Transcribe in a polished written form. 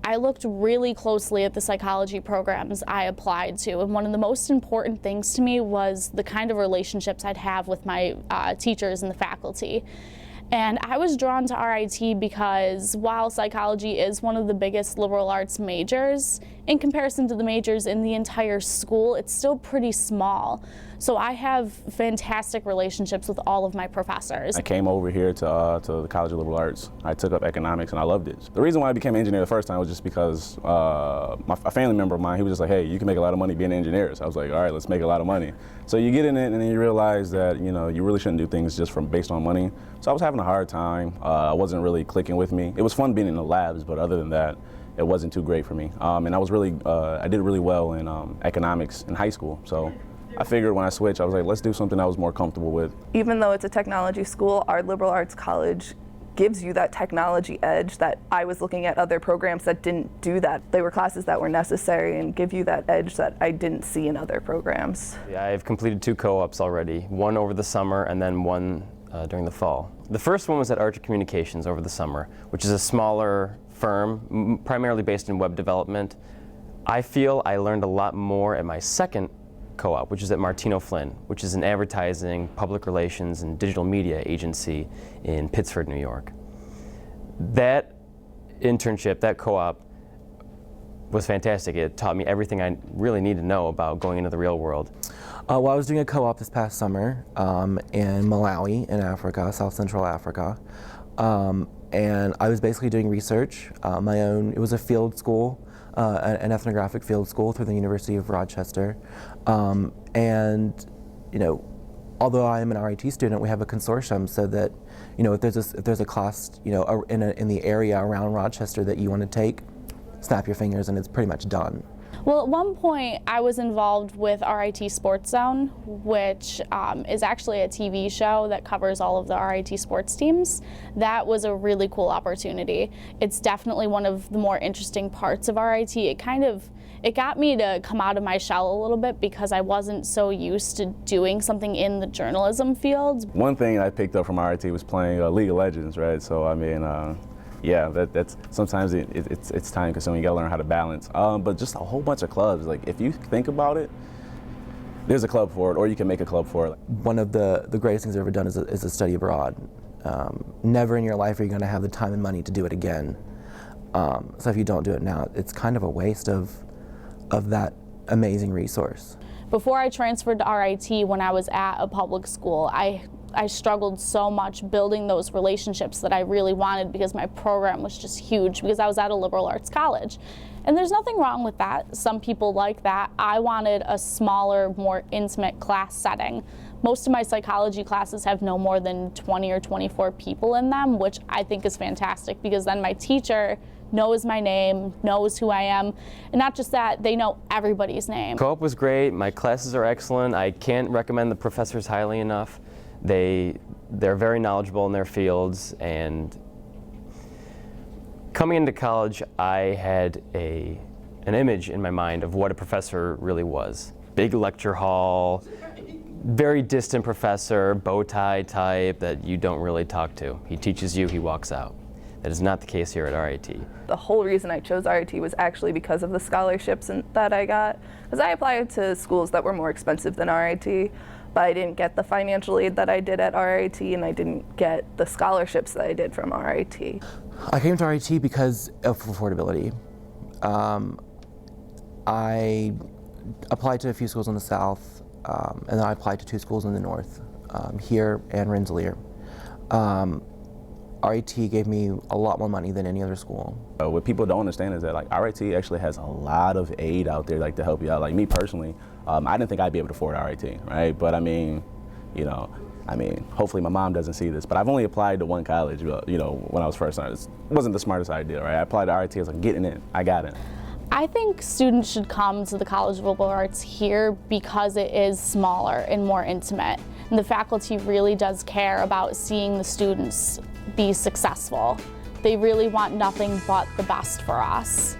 I looked really closely at the psychology programs I applied to, and one of the most important things to me was the kind of relationships I'd have with my teachers and the faculty. And I was drawn to RIT because while psychology is one of the biggest liberal arts majors, in comparison to the majors in the entire school, it's still pretty small. So I have fantastic relationships with all of my professors. I came over here to the College of Liberal Arts. I took up economics and I loved it. The reason why I became an engineer the first time was just because a family member of mine, he was just like, hey, you can make a lot of money being an engineer. So I was like, all right, let's make a lot of money. So you get in it and then you realize that, you know, you really shouldn't do things just based on money. So I was having a hard time. It wasn't really clicking with me. It was fun being in the labs, but other than that, it wasn't too great for me. And I did really well in economics in high school. So I figured when I switched, I was like, let's do something I was more comfortable with. Even though it's a technology school, our liberal arts college gives you that technology edge that I was looking at other programs that didn't do that. They were classes that were necessary and give you that edge that I didn't see in other programs. Yeah, I've completed 2 co-ops already, one over the summer and then one during the fall. The first one was at RIT Communications over the summer, which is a smaller firm, primarily based in web development. I feel I learned a lot more at my second co-op, which is at Martino Flynn, which is an advertising, public relations, and digital media agency in Pittsford, New York. That internship, that co-op, was fantastic. It taught me everything I really need to know about going into the real world. Well, I was doing a co-op this past summer in Malawi in Africa, South Central Africa. And I was basically doing research, my own. It was a field school, an ethnographic field school through the University of Rochester. And, you know, although I am an RIT student, we have a consortium so that, you know, if there's a class, you know, in the area around Rochester that you want to take, snap your fingers and it's pretty much done. Well, at one point I was involved with RIT Sports Zone, which is actually a TV show that covers all of the RIT sports teams. That was a really cool opportunity. It's definitely one of the more interesting parts of RIT. It got me to come out of my shell a little bit because I wasn't so used to doing something in the journalism field. One thing I picked up from RIT was playing League of Legends, right? So I mean, yeah, that's sometimes it's time consuming. You gotta learn how to balance. But just a whole bunch of clubs. Like if you think about it, there's a club for it, or you can make a club for it. One of the greatest things I've ever done is a study abroad. Never in your life are you going to have the time and money to do it again. So if you don't do it now, it's kind of a waste of that amazing resource. Before I transferred to RIT, when I was at a public school, I struggled so much building those relationships that I really wanted because my program was just huge because I was at a liberal arts college. And there's nothing wrong with that. Some people like that. I wanted a smaller, more intimate class setting. Most of my psychology classes have no more than 20 or 24 people in them, which I think is fantastic because then my teacher knows my name, knows who I am, and not just that, they know everybody's name. Co-op was great, my classes are excellent. I can't recommend the professors highly enough. They're very knowledgeable in their fields, and coming into college, I had an image in my mind of what a professor really was. Big lecture hall, very distant professor, bow tie type that you don't really talk to. He teaches you, he walks out. That is not the case here at RIT. The whole reason I chose RIT was actually because of the scholarships that I got. Because I applied to schools that were more expensive than RIT, but I didn't get the financial aid that I did at RIT, and I didn't get the scholarships that I did from RIT. I came to RIT because of affordability. I applied to a few schools in the South, and then I applied to 2 schools in the North, here and Rensselaer. RIT gave me a lot more money than any other school. What people don't understand is that like RIT actually has a lot of aid out there like to help you out. Like me personally, I didn't think I'd be able to afford RIT, right? But I mean, you know, hopefully my mom doesn't see this, but I've only applied to one college, you know, when I was first started. It wasn't the smartest idea, right? I applied to RIT, I was like, getting in, I got in. I think students should come to the College of Liberal Arts here because it is smaller and more intimate. And the faculty really does care about seeing the students be successful. They really want nothing but the best for us.